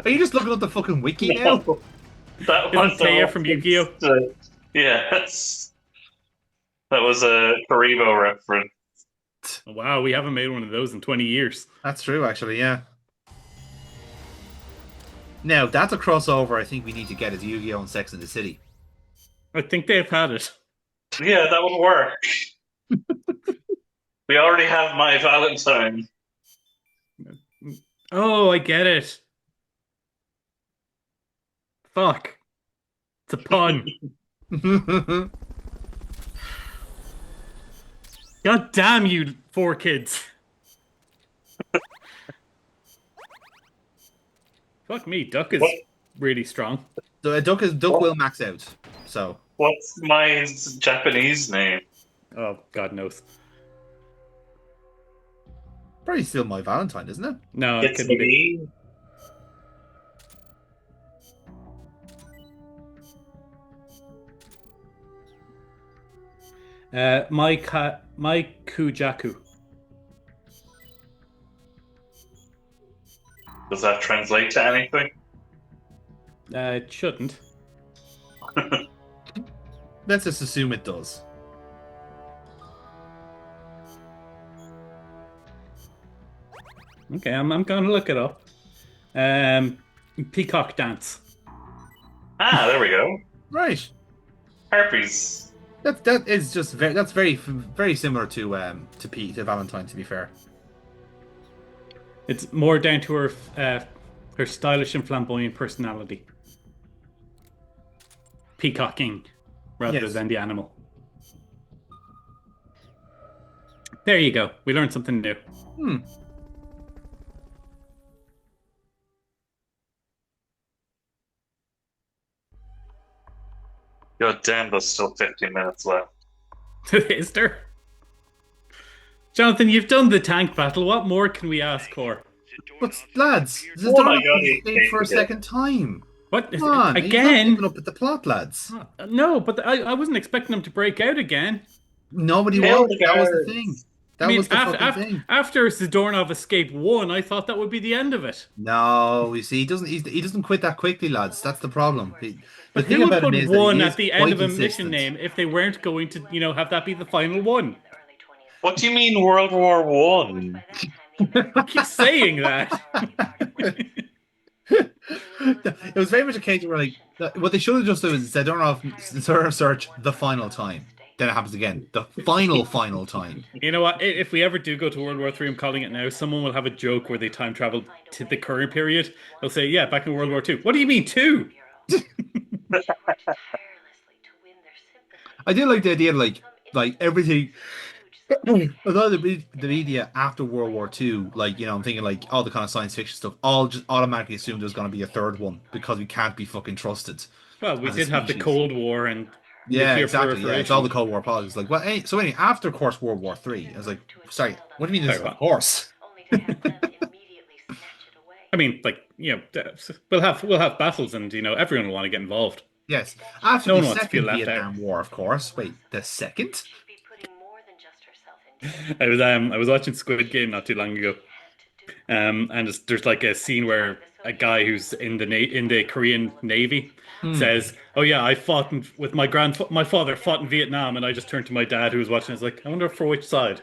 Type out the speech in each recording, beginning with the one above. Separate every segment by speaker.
Speaker 1: Are you just looking up the fucking wiki now?
Speaker 2: No, that
Speaker 3: Isn't
Speaker 2: was a
Speaker 3: Taya from Yu-Gi-Oh?
Speaker 2: reference to, yes, that was a Karibo reference.
Speaker 3: Wow, we haven't made one of those in 20 years.
Speaker 1: That's true, actually, yeah. Now, that's a crossover I think we need to get is Yu-Gi-Oh! And Sex in the City.
Speaker 3: I think they've had it.
Speaker 2: Yeah, that would work. We already have My Valentine.
Speaker 3: Oh, I get it. Fuck. It's a pun. God damn you, four kids. Fuck me, Duck
Speaker 2: What?
Speaker 3: is really strong.
Speaker 1: So Duck
Speaker 2: What?
Speaker 1: will max out. So
Speaker 2: What's my Japanese name?
Speaker 3: Oh, God knows.
Speaker 1: probably still my Valentine, isn't it?
Speaker 3: No, it
Speaker 2: It's
Speaker 3: couldn't be.
Speaker 2: me.
Speaker 3: My Kujaku.
Speaker 2: Does that translate to anything?
Speaker 3: It shouldn't.
Speaker 1: Let's just assume it does.
Speaker 3: Okay, I'm gonna look it up. Um, Peacock Dance.
Speaker 2: Ah, there we go.
Speaker 1: Right.
Speaker 2: Herpes.
Speaker 1: That is just very similar to Valentine, to be fair.
Speaker 3: It's more down to her stylish and flamboyant personality. Peacocking rather
Speaker 1: Yes.
Speaker 3: than the animal. There you go. We learned something new.
Speaker 1: Hmm.
Speaker 2: God damn, there's still 15 minutes left.
Speaker 3: Is there? Jonathan, you've done the tank battle. What more can we ask for?
Speaker 1: But lads,
Speaker 2: Oh my
Speaker 1: Zadornov
Speaker 2: god, he
Speaker 1: escaped for
Speaker 2: escaped
Speaker 1: a
Speaker 2: again.
Speaker 1: second time.
Speaker 3: What?
Speaker 1: Come on, he's not
Speaker 3: Again?
Speaker 1: keeping up with the plot, lads.
Speaker 3: No, but I wasn't expecting him to break out again.
Speaker 1: Nobody
Speaker 2: Kill
Speaker 1: was.
Speaker 2: the
Speaker 1: That was the thing.
Speaker 2: guards.
Speaker 3: I
Speaker 1: That
Speaker 3: mean,
Speaker 1: was the fucking thing.
Speaker 3: after Zadornov escaped one, I thought that would be the end of it.
Speaker 1: No, you see, he doesn't quit that quickly, lads. That's the problem. The
Speaker 3: But
Speaker 1: thing
Speaker 3: who would
Speaker 1: about him
Speaker 3: put
Speaker 1: is that
Speaker 3: one
Speaker 1: he
Speaker 3: at
Speaker 1: is
Speaker 3: the end
Speaker 1: quite
Speaker 3: of a mission
Speaker 1: insistent.
Speaker 3: name if they weren't going to, have that be the final one?
Speaker 2: What do you mean World War One?
Speaker 3: I keep saying that.
Speaker 1: It was very much a case where like what they should have just done is said, "Don't know if search the final time." Then it happens again, the final time.
Speaker 3: You know what? If we ever do go to World War III, I'm calling it now. Someone will have a joke where they time travel to the current period. They'll say, "Yeah, back in World War II." What do you mean two?
Speaker 1: I do like the idea of like everything. A lot of the media after World War II, like I'm thinking like all the kind of science fiction stuff, all just automatically assume there's going to be a third one because we can't be fucking trusted
Speaker 3: Well, we
Speaker 1: as a
Speaker 3: did have the
Speaker 1: species.
Speaker 3: Cold War and
Speaker 1: Yeah,
Speaker 3: nuclear
Speaker 1: exactly. Yeah, it's all
Speaker 3: proliferation.
Speaker 1: the Cold War politics. Like, well, so anyway, after, of course, World War Three, I was like, sorry, what do you mean this
Speaker 3: Sorry,
Speaker 1: is of
Speaker 3: what?
Speaker 1: course?
Speaker 3: I mean, like, we'll have battles, and everyone will want to get involved.
Speaker 1: Yes, after
Speaker 3: No
Speaker 1: the
Speaker 3: one wants to feel
Speaker 1: Second
Speaker 3: left out.
Speaker 1: Vietnam War, of course. Wait, the second?
Speaker 3: I was watching Squid Game not too long ago, and there's like a scene where a guy who's in the Korean Navy
Speaker 1: Hmm.
Speaker 3: says, "Oh yeah, I fought with my father fought in Vietnam," and I just turned to my dad who was watching. I was like, "I wonder for which side."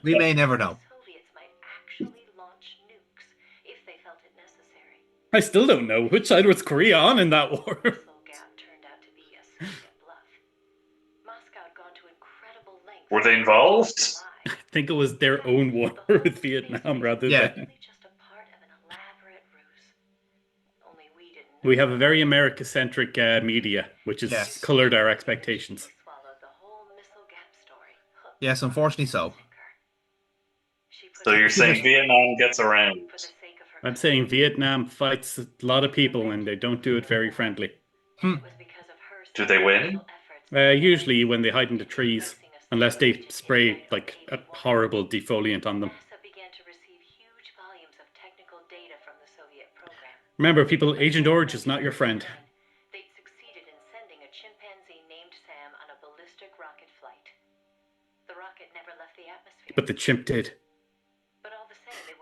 Speaker 1: We may never know.
Speaker 3: I still don't know which side was Korea on in that war.
Speaker 2: Were they involved?
Speaker 3: I think it was their own war with Vietnam rather
Speaker 1: Yeah,
Speaker 3: than. We have a very America-centric media, which has
Speaker 1: yes,
Speaker 3: colored our expectations.
Speaker 1: yes. Unfortunately, so.
Speaker 2: So you're
Speaker 1: Give
Speaker 2: saying
Speaker 1: it.
Speaker 2: Vietnam gets around?
Speaker 3: I'm saying Vietnam fights a lot of people and they don't do it very friendly.
Speaker 1: Hmm.
Speaker 2: Do they win?
Speaker 3: Usually when they hide in the trees, unless they spray like a horrible defoliant on them. Remember, people, Agent Orange is not your friend. But the chimp did.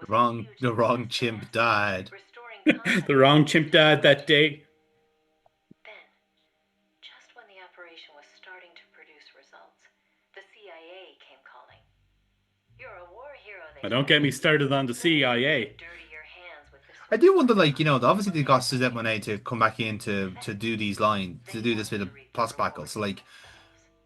Speaker 1: The wrong chimp died.
Speaker 3: The wrong chimp died that day.
Speaker 4: Then, just when the operation was starting to produce results, the CIA came calling. You're a war hero, they
Speaker 3: Don't get me started on the CIA.
Speaker 4: dirty your hands with this.
Speaker 1: I do wonder, like, obviously they got Suzette Monet to come back in to do these lines, to do this bit of plot sparkle. So, like,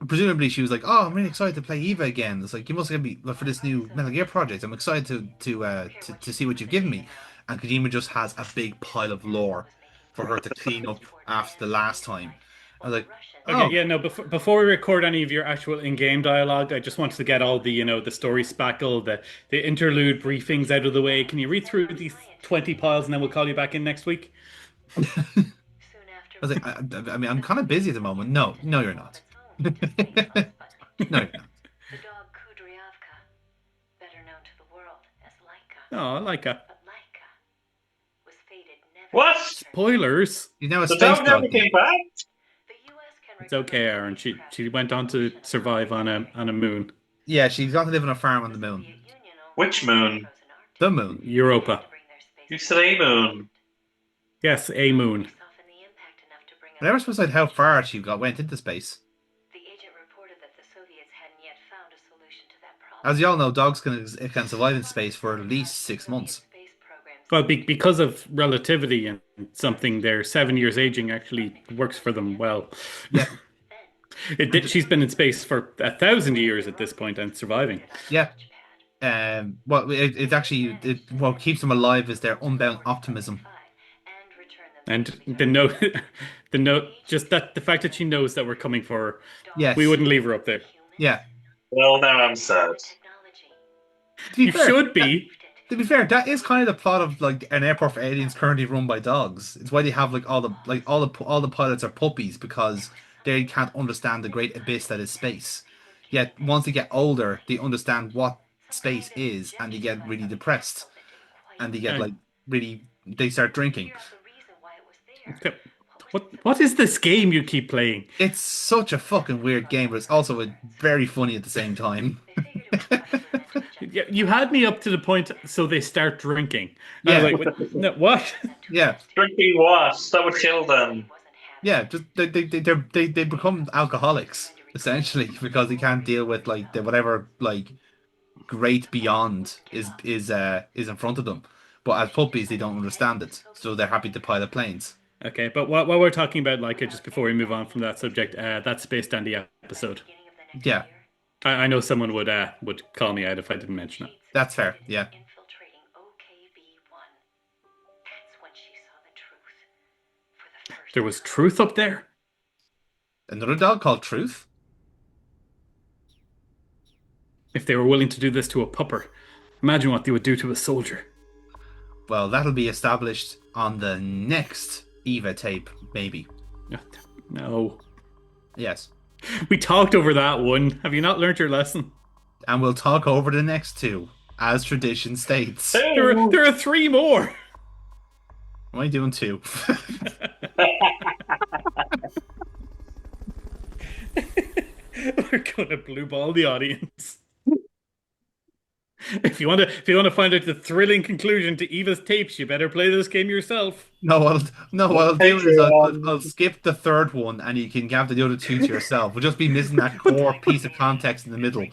Speaker 1: presumably she was like, "Oh, I'm really excited to play Eva again." It's like, you must get me for this new Metal Gear project. I'm excited to see what you've given me. And Kojima just has a big pile of lore for her to clean up after the last time. I was like,
Speaker 3: Okay,
Speaker 1: "Oh,
Speaker 3: yeah, no. Before we record any of your actual in-game dialogue, I just wanted to get all the the story spackle, the interlude briefings out of the way. Can you read through these 20 piles and then we'll call you back in next week?
Speaker 4: Soon after,
Speaker 1: I was like, I mean, I'm kind of busy at the moment." No, no, you're not. No, you're not.
Speaker 4: the dog Kudryavka, better known to the world as Laika.
Speaker 3: Oh, I like a
Speaker 4: But Laika was fated never
Speaker 2: What?
Speaker 4: to return.
Speaker 3: spoilers.
Speaker 1: He's now a
Speaker 2: The
Speaker 1: space
Speaker 2: dog never
Speaker 1: dog.
Speaker 2: came back?
Speaker 4: The US can
Speaker 3: It's okay, Aaron. She went on to survive on a moon,
Speaker 1: Yeah, she's got to live on a farm on the moon.
Speaker 2: Which moon?
Speaker 1: The moon.
Speaker 3: Europa.
Speaker 2: You said a moon.
Speaker 3: Yes, a moon.
Speaker 1: I never specified how far she went into space.
Speaker 4: The agent reported that the Soviets hadn't yet found a solution to that problem.
Speaker 1: As you all know, dogs can survive in space for at least 6 months.
Speaker 3: Well, because of relativity and something, their 7 years aging actually works for them well.
Speaker 1: Yeah,
Speaker 3: She's been in space for 1,000 years at this point and surviving.
Speaker 1: yeah. Well, it actually what keeps them alive is their unbound optimism.
Speaker 3: And the note, the note, just that the fact that she knows that we're coming for her,
Speaker 1: Yes.
Speaker 3: we wouldn't leave her up there.
Speaker 1: Yeah.
Speaker 2: Well, now I'm sad.
Speaker 1: To be
Speaker 3: You
Speaker 1: fair,
Speaker 3: should be.
Speaker 1: To be fair, that is kind of the plot of like an airport for aliens currently run by dogs. It's why they have like all the pilots are puppies because they can't understand the great abyss that is space. Yet once they get older, they understand what space is, and they get really depressed, and they get like really they start drinking.
Speaker 3: What is this game you keep playing?
Speaker 1: It's such a fucking weird game, but it's also very funny at the same time.
Speaker 3: You had me up to the point, so they start drinking.
Speaker 1: Yeah.
Speaker 3: I was like, no, what?
Speaker 1: Yeah,
Speaker 2: Drinking what? That would kill them.
Speaker 1: yeah. Just they become alcoholics essentially because they can't deal with like the whatever like great beyond is in front of them. But as puppies, they don't understand it, so they're happy to pilot planes.
Speaker 3: Okay, but while we're talking about like just before we move on from that subject, that Space Dandy episode,
Speaker 1: Yeah,
Speaker 3: I know someone would call me out if I didn't mention it.
Speaker 1: that's fair. Yeah.
Speaker 4: Infiltrating OKB-1. That's when she saw the truth for the first
Speaker 3: There was
Speaker 4: time.
Speaker 3: truth up there.
Speaker 1: Another dog called Truth.
Speaker 3: If they were willing to do this to a pupper, imagine what they would do to a soldier.
Speaker 1: Well, that'll be established on the next Eva tape, maybe.
Speaker 3: No,
Speaker 1: Yes.
Speaker 3: we talked over that one. Have you not learned your lesson?
Speaker 1: And we'll talk over the next two, as tradition states. Am
Speaker 3: There are 3 more.
Speaker 1: I doing 2?
Speaker 3: We're gonna blue ball the audience. If you want to find out the thrilling conclusion to Eva's tapes, you better play this game yourself.
Speaker 1: No, what I'll do is I'll skip the third one, and you can have the other 2 to yourself. We'll just be missing that core piece of context in the middle.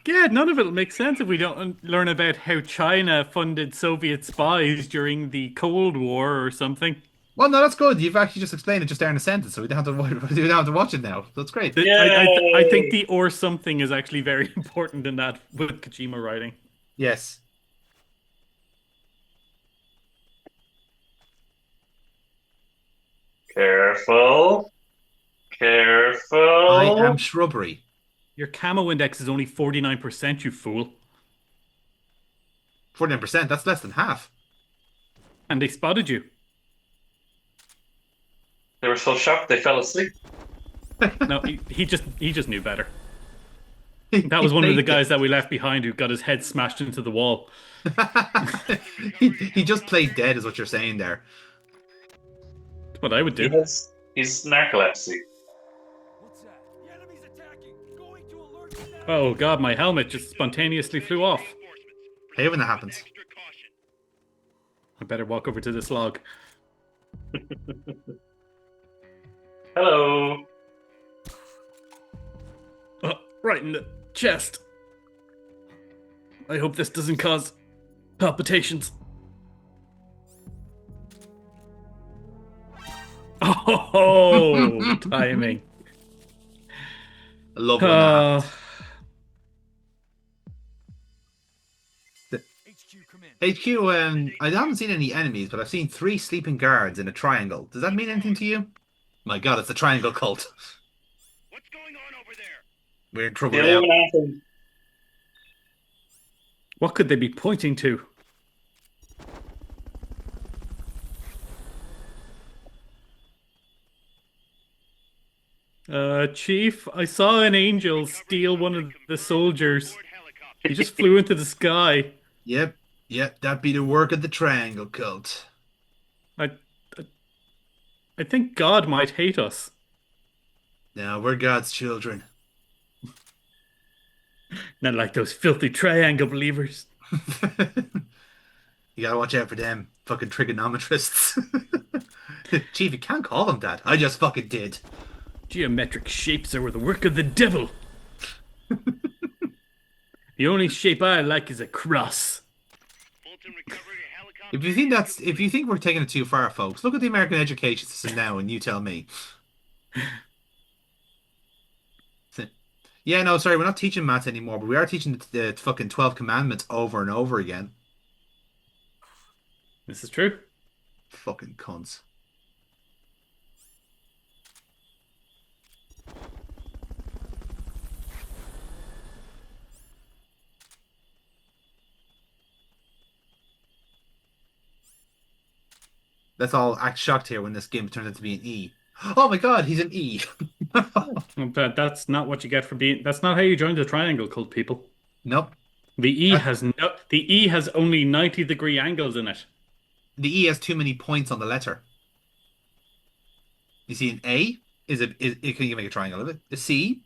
Speaker 3: Yeah, none of it'll make sense if we don't learn about how China funded Soviet spies during the Cold War or something.
Speaker 1: Well, no, that's good. You've actually just explained it just there in a sentence, so we don't have to watch it now. That's great.
Speaker 3: I think the or something is actually very important in that with Kojima writing.
Speaker 1: Yes.
Speaker 2: Careful. Careful.
Speaker 1: I am shrubbery.
Speaker 3: Your camo index is only 49%, you fool.
Speaker 1: 49%, that's less than half.
Speaker 3: And they spotted you.
Speaker 2: They were so shocked they fell asleep.
Speaker 3: No, he just knew better. That was one of the guys that we left behind who got his head smashed into the wall.
Speaker 1: he just played dead, is what you're saying there.
Speaker 3: That's what I would do.
Speaker 2: He's narcolepsy.
Speaker 3: Oh god, my helmet just spontaneously flew off.
Speaker 1: Hey, when that happens.
Speaker 3: I better walk over to this log.
Speaker 2: Hello.
Speaker 3: Right in the chest. I hope this doesn't cause palpitations. Oh, timing.
Speaker 1: I love when that happens. HQ, I haven't seen any enemies, but I've seen 3 sleeping guards in a triangle. Does that mean anything to you? My God, it's the triangle cult.
Speaker 5: What's going on over there?
Speaker 1: We're in trouble
Speaker 2: The
Speaker 1: now.
Speaker 2: Illuminati.
Speaker 3: What could they be pointing to? Chief, I saw an angel steal one of the soldiers. He just flew into the sky.
Speaker 1: Yep, that'd be the work of the triangle cult.
Speaker 3: I, I think God might hate us.
Speaker 1: No, we're God's children.
Speaker 3: Not like those filthy triangle believers.
Speaker 1: You gotta watch out for them fucking trigonometrists. Chief, you can't call them that. I just fucking did.
Speaker 3: Geometric shapes are the work of the devil. The only shape I like is a cross.
Speaker 1: If you think we're taking it too far, folks, look at the American education system now, and you tell me. Yeah, no, sorry, we're not teaching maths anymore, but we are teaching the fucking 12 commandments over and over again.
Speaker 3: This is true.
Speaker 1: Fucking cunts. Let's all act shocked here when this game turns out to be an E. Oh my God, he's an E.
Speaker 3: But that's not what you get for being. That's not how you join the triangle cult, people.
Speaker 1: Nope.
Speaker 3: The E has only 90-degree angles in it.
Speaker 1: The E has too many points on the letter. You see, an A it can make a triangle of it. A C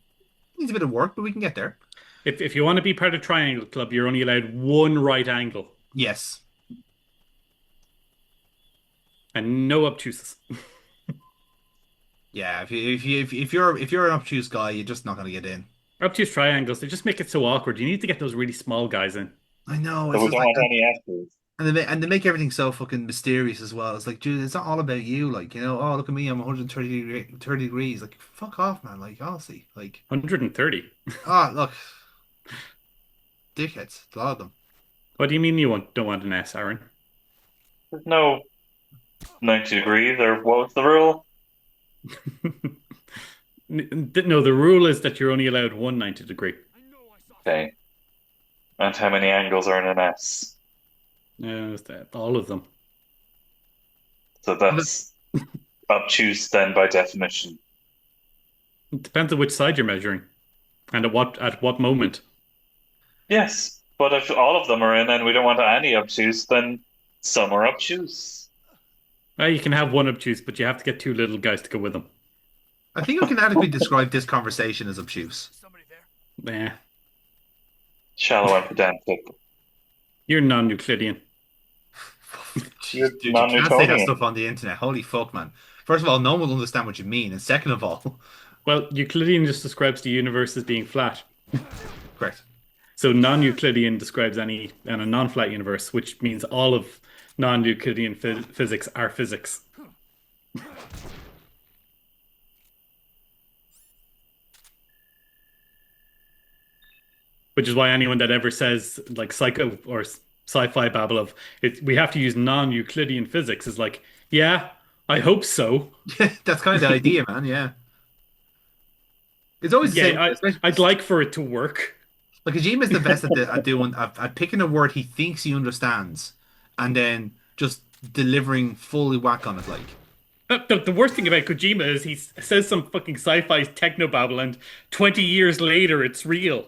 Speaker 1: needs a bit of work, but we can get there.
Speaker 3: If you want to be part of Triangle Club, you're only allowed one right angle
Speaker 1: Yes.
Speaker 3: and no obtuses.
Speaker 1: Yeah, if you're an obtuse guy, you're just not gonna get in.
Speaker 3: Obtuse triangles, they just make it so awkward. You need to get those really small guys in.
Speaker 1: I know.
Speaker 2: So
Speaker 1: It's
Speaker 2: we
Speaker 1: just
Speaker 2: don't
Speaker 1: like,
Speaker 2: want any S's.
Speaker 1: and they make everything so fucking mysterious as well. It's like, dude, it's not all about you. Like, you know, oh look at me, I'm 130 degrees. Like, fuck off, man. Like, honestly, like,
Speaker 3: 130.
Speaker 1: ah, look, dickheads, a lot of them.
Speaker 3: What do you mean you don't want an S, Aaron?
Speaker 2: There's no 90 degrees, or what was the rule?
Speaker 3: No, the rule is that you're only allowed one 90-degree.
Speaker 2: Okay. And how many angles are in an S?
Speaker 3: All of them.
Speaker 2: So that's obtuse then by definition.
Speaker 3: It depends on which side you're measuring, and at what moment.
Speaker 2: Yes, but if all of them are in and we don't want any obtuse, then some are obtuse.
Speaker 3: You can have one obtuse, but you have to get 2 little guys to go with them.
Speaker 1: I think we can adequately describe this conversation as obtuse.
Speaker 3: Yeah,
Speaker 2: Shallow and pedantic.
Speaker 3: you're non-Euclidean.
Speaker 2: You're
Speaker 1: Dude, you can't say that
Speaker 2: non-Newtonian.
Speaker 1: stuff on the internet. Holy fuck, man. First of all, no one will understand what you mean, and second of all,
Speaker 3: Well, Euclidean just describes the universe as being flat.
Speaker 1: correct.
Speaker 3: So non-Euclidean describes a non-flat universe, which means all of non-Euclidean physics are physics. Which is why anyone that ever says like psycho or sci-fi babble of it, we have to use non-Euclidean physics is like, yeah, I hope so.
Speaker 1: That's kind of the idea, man. Yeah. It's always the same.
Speaker 3: I'd like for it to work.
Speaker 1: Like Kojima's the best at picking a word he thinks he understands, and then just delivering fully whack on it. Like
Speaker 3: The worst thing about Kojima is he says some fucking sci-fi technobabble, and 20 years later it's real.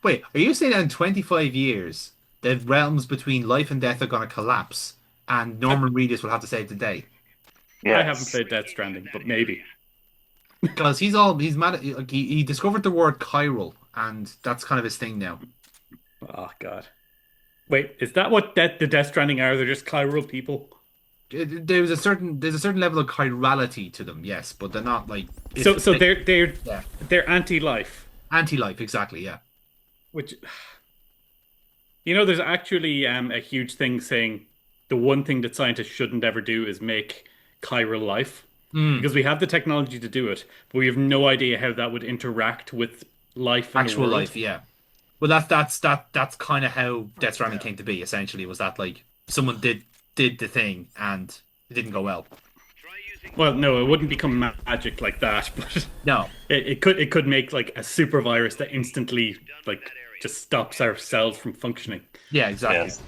Speaker 1: Wait, are you saying that in 25 years the realms between life and death are going to collapse, and Norman Reedus will have to save the day?
Speaker 2: Yes.
Speaker 3: I haven't played Death Stranding, but maybe.
Speaker 1: Because he's mad at like he discovered the word chiral, and that's kind of his thing now.
Speaker 3: Oh god. Wait, is that what the Death Stranding are? They're just chiral people.
Speaker 1: There's a certain level of chirality to them, yes, but they're not like it's
Speaker 3: So they're
Speaker 1: yeah,
Speaker 3: they're anti-life,
Speaker 1: anti-life exactly, yeah.
Speaker 3: which there's actually a huge thing saying the one thing that scientists shouldn't ever do is make chiral life
Speaker 1: Mm,
Speaker 3: because we have the technology to do it, but we have no idea how that would interact with life in the
Speaker 1: actual
Speaker 3: world.
Speaker 1: life, yeah. Well, that's kind of how Death Stranding came to be. Essentially, was that like someone did the thing and it didn't go well.
Speaker 5: Try using
Speaker 3: Well, no, it wouldn't become magic like that, but
Speaker 1: No,
Speaker 3: it could make like a super virus that instantly
Speaker 5: dump
Speaker 3: like
Speaker 5: that area.
Speaker 3: just stops our cells from functioning
Speaker 1: yeah, exactly.
Speaker 2: Yes.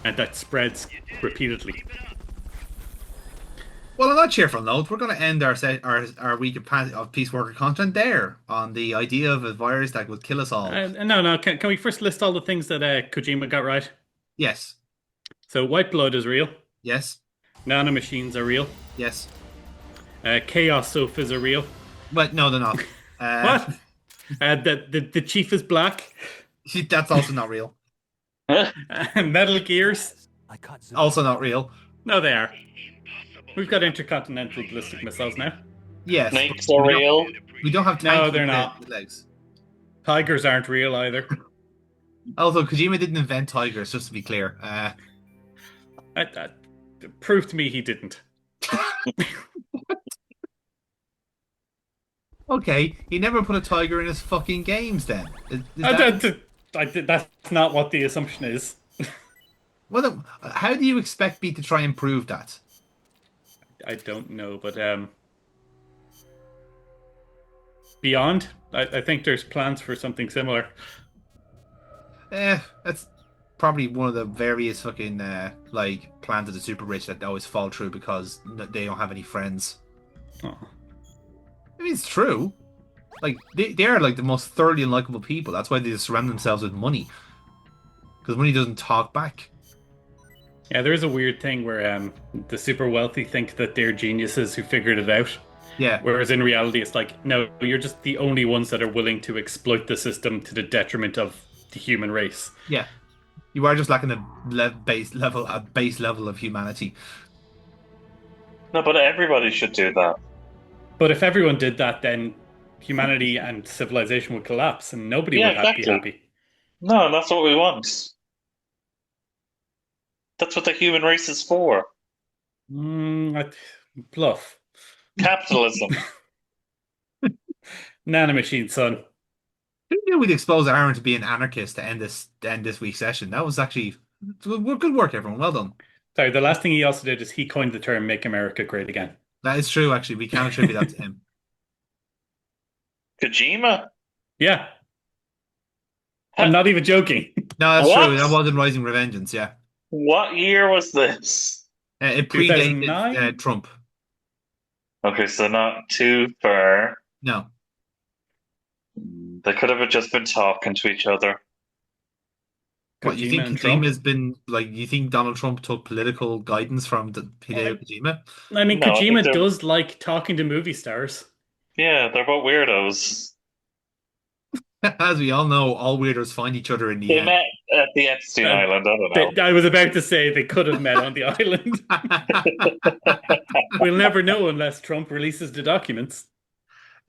Speaker 3: and that spreads
Speaker 5: You did it.
Speaker 3: repeatedly.
Speaker 5: Keep it up.
Speaker 1: Well, on that cheerful note, we're going to end our week of Peace Worker content there on the idea of a virus that would kill us all.
Speaker 3: No, can we first list all the things that Kojima got right?
Speaker 1: Yes,
Speaker 3: So white blood is real.
Speaker 1: yes,
Speaker 3: Nanomachines are real.
Speaker 1: yes.
Speaker 3: Chaos sofas are real.
Speaker 1: But no, they're not.
Speaker 3: What? The chief is black.
Speaker 1: That's also not real.
Speaker 3: Metal gears.
Speaker 1: Also not real.
Speaker 3: No, they are.
Speaker 5: Impossible.
Speaker 3: We've got intercontinental ballistic missiles now.
Speaker 1: Yes,
Speaker 2: Snakes
Speaker 1: but
Speaker 2: are real.
Speaker 1: we don't have
Speaker 3: No,
Speaker 1: tanks
Speaker 3: they're
Speaker 1: with
Speaker 3: not.
Speaker 1: legs.
Speaker 3: Tigers aren't real either.
Speaker 1: Although Kojima didn't invent tigers, just to be clear.
Speaker 3: Uh, prove to me he didn't.
Speaker 1: Okay, he never put a tiger in his fucking games. Then
Speaker 3: That's not what the assumption is.
Speaker 1: well, how do you expect me to try and prove that?
Speaker 3: I don't know, but Beyond, I think there's plans for something similar.
Speaker 1: That's probably one of the various fucking like plans of the super rich that always fall through because they don't have any friends.
Speaker 3: Oh.
Speaker 1: I mean, it's true. Like they are like the most thoroughly unlikable people. That's why they just surround themselves with money, because money doesn't talk back.
Speaker 3: Yeah, there is a weird thing where the super wealthy think that they're geniuses who figured it out.
Speaker 1: Yeah,
Speaker 3: Whereas in reality, it's like, no, you're just the only ones that are willing to exploit the system to the detriment of the human race.
Speaker 1: yeah. You are just lacking a base level of humanity.
Speaker 2: No, but everybody should do that.
Speaker 3: But if everyone did that, then humanity and civilization would collapse and nobody
Speaker 2: Yeah,
Speaker 3: would be
Speaker 2: exactly.
Speaker 3: happy.
Speaker 2: No, that's what we want. That's what the human race is for.
Speaker 3: Bluff.
Speaker 2: Capitalism.
Speaker 3: Nanomachine, son.
Speaker 1: Who knew we'd expose Aaron to be an anarchist to end this week's session? That was actually good work, everyone. Well done.
Speaker 3: Sorry, the last thing he also did is he coined the term "Make America Great Again."
Speaker 1: That is true. Actually, we can attribute that to him.
Speaker 2: Kojima?
Speaker 3: Yeah, I'm not even joking.
Speaker 1: No, that's
Speaker 2: What?
Speaker 1: true. That was in Rising Revengeance. Yeah,
Speaker 2: What year was this?
Speaker 1: it predated
Speaker 3: 2009?
Speaker 1: Trump.
Speaker 2: Okay, so not too far.
Speaker 1: No,
Speaker 2: They could have just been talking to each other.
Speaker 1: what you
Speaker 3: Kojima
Speaker 1: think?
Speaker 3: and Trump?
Speaker 1: Kojima's been like. You think Donald Trump took political guidance from Hideo Kojima?
Speaker 3: I mean,
Speaker 2: No, I think
Speaker 3: Kojima
Speaker 2: they're-
Speaker 3: does like talking to movie stars.
Speaker 2: Yeah, they're both weirdos.
Speaker 1: As we all know, all weirdos find each other in the
Speaker 2: They
Speaker 1: end.
Speaker 2: met at the Epstein
Speaker 3: Um,
Speaker 2: Island. I don't know.
Speaker 3: I was about to say they could have met on the island. We'll never know unless Trump releases the documents.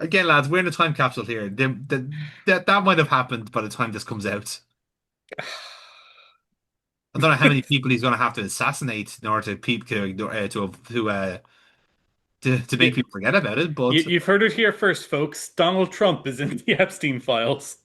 Speaker 1: Again, lads, we're in a time capsule here. That might have happened by the time this comes out. I don't know how many people he's going to have to assassinate in order to make people forget about it. But
Speaker 3: You've heard it here first, folks. Donald Trump is in the Epstein files.